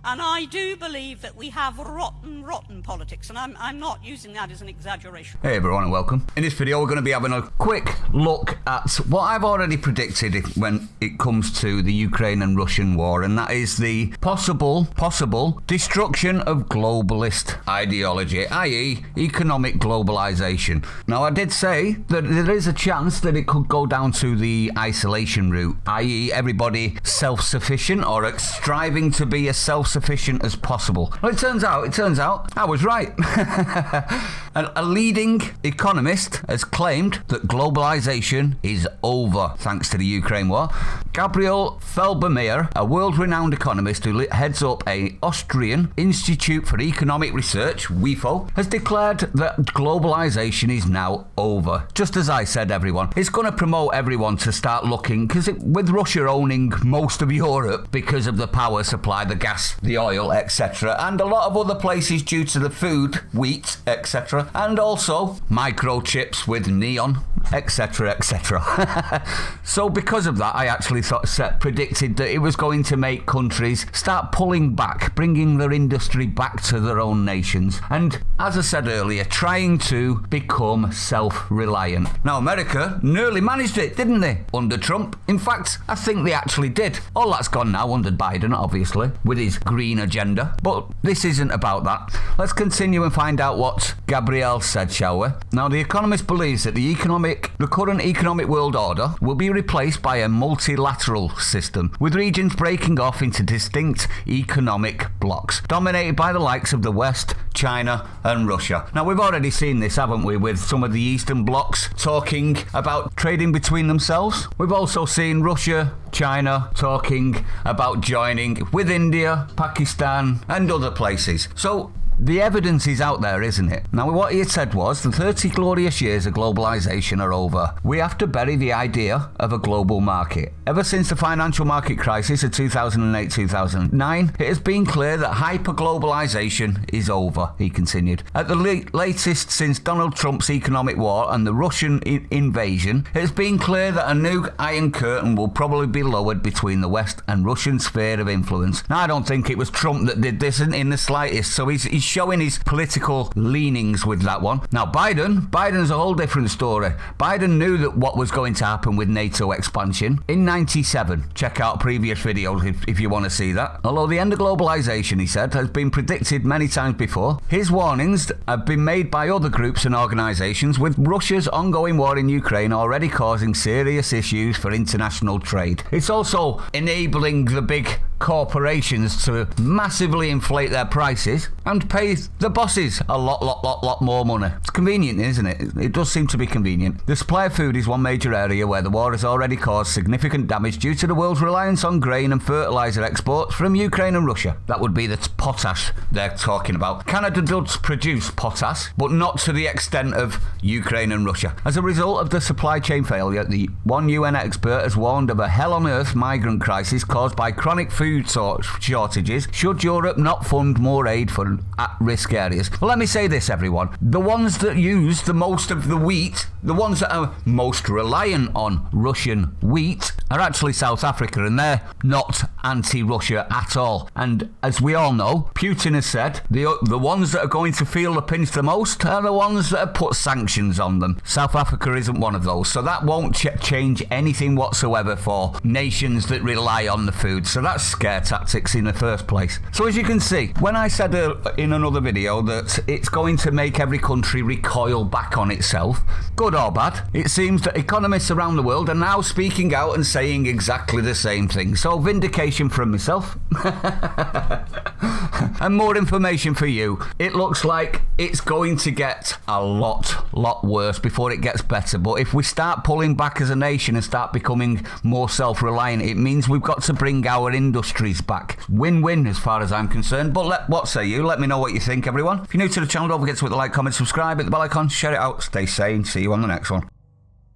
And I do believe that we have rotten politics, and I'm not using that as an exaggeration. Hey everyone and welcome. In this video we're going to be having a quick look at what I've already predicted when it comes to the Ukraine and Russian war, and that is the possible destruction of globalist ideology, i.e. economic globalization. Now I did say that there is a chance that it could go down to the isolation route, i.e. everybody self-sufficient or striving to be as self-sufficient as possible. Well, it turns out I was right. A leading economist has claimed that globalization is over thanks to the Ukraine war. Gabriel Felbermayr, a world-renowned economist who heads up a Austrian Institute for Economic Research, WIFO, has declared that globalization is now over. Just as I said, everyone. It's going to promote everyone to start looking, because with Russia owning most of Europe because of the power supply, the gas, the oil, etc., and a lot of other places due to the food, wheat, etc., and also microchips with neon, etc., etc. So because of that, I actually predicted that it was going to make countries start pulling back, bringing their industry back to their own nations, and as I said earlier, trying to become self-reliant. Now America nearly managed it, didn't they, under Trump? In fact, I think they actually did. All that's gone now under Biden, obviously, with his green agenda, but this isn't about that. Let's continue and find out what Gabriel said, shall we? Now, The Economist believes that the current economic world order will be replaced by a multilateral system, with regions breaking off into distinct economic blocs, dominated by the likes of the West, China and Russia. Now, we've already seen this, haven't we, with some of the Eastern blocs talking about trading between themselves. We've also seen Russia, China talking about joining with India, Pakistan and other places. So the evidence is out there, isn't it? Now, what he had said was, the 30 glorious years of globalization are over. We have to bury the idea of a global market. Ever since the financial market crisis of 2008-2009, it has been clear that hyper-globalization is over, he continued. At the latest since Donald Trump's economic war and the Russian invasion, it has been clear that a new iron curtain will probably be lowered between the West and Russian sphere of influence. Now, I don't think it was Trump that did this in the slightest, so he's showing his political leanings with that one. Now, Biden's a whole different story. Biden knew that what was going to happen with NATO expansion in 97. Check out previous videos if you want to see that. Although the end of globalization, he said, has been predicted many times before, his warnings have been made by other groups and organizations, with Russia's ongoing war in Ukraine already causing serious issues for international trade. It's also enabling the big corporations to massively inflate their prices and pay the bosses a lot more money. It's convenient, isn't it? It does seem to be convenient. The supply of food is one major area where the war has already caused significant damage due to the world's reliance on grain and fertilizer exports from Ukraine and Russia. That would be the potash they're talking about. Canada does produce potash, but not to the extent of Ukraine and Russia. As a result of the supply chain failure, the one UN expert has warned of a hell-on-earth migrant crisis caused by chronic food shortages should Europe not fund more aid for at-risk areas. Well, let me say this, everyone. The ones that use the most of the wheat, the ones that are most reliant on Russian wheat, are actually South Africa, and they're not anti-Russia at all. And as we all know, Putin has said the ones that are going to feel the pinch the most are the ones that have put sanctions on them. South Africa isn't one of those, so that won't change anything whatsoever for nations that rely on the food. So that's scare tactics in the first place. So as you can see, when I said in another video that it's going to make every country recoil back on itself, good or bad, it seems that economists around the world are now speaking out and saying exactly the same thing. So vindication from myself and more information for you. It looks like it's going to get a lot worse before it gets better. But if we start pulling back as a nation and start becoming more self-reliant, it means we've got to bring our industries back. Win-win as far as I'm concerned. But what say you? Let me know what you think, everyone. If you're new to the channel, don't forget to hit the like, comment, subscribe, hit the bell icon, share it out, stay sane. See you on the next one.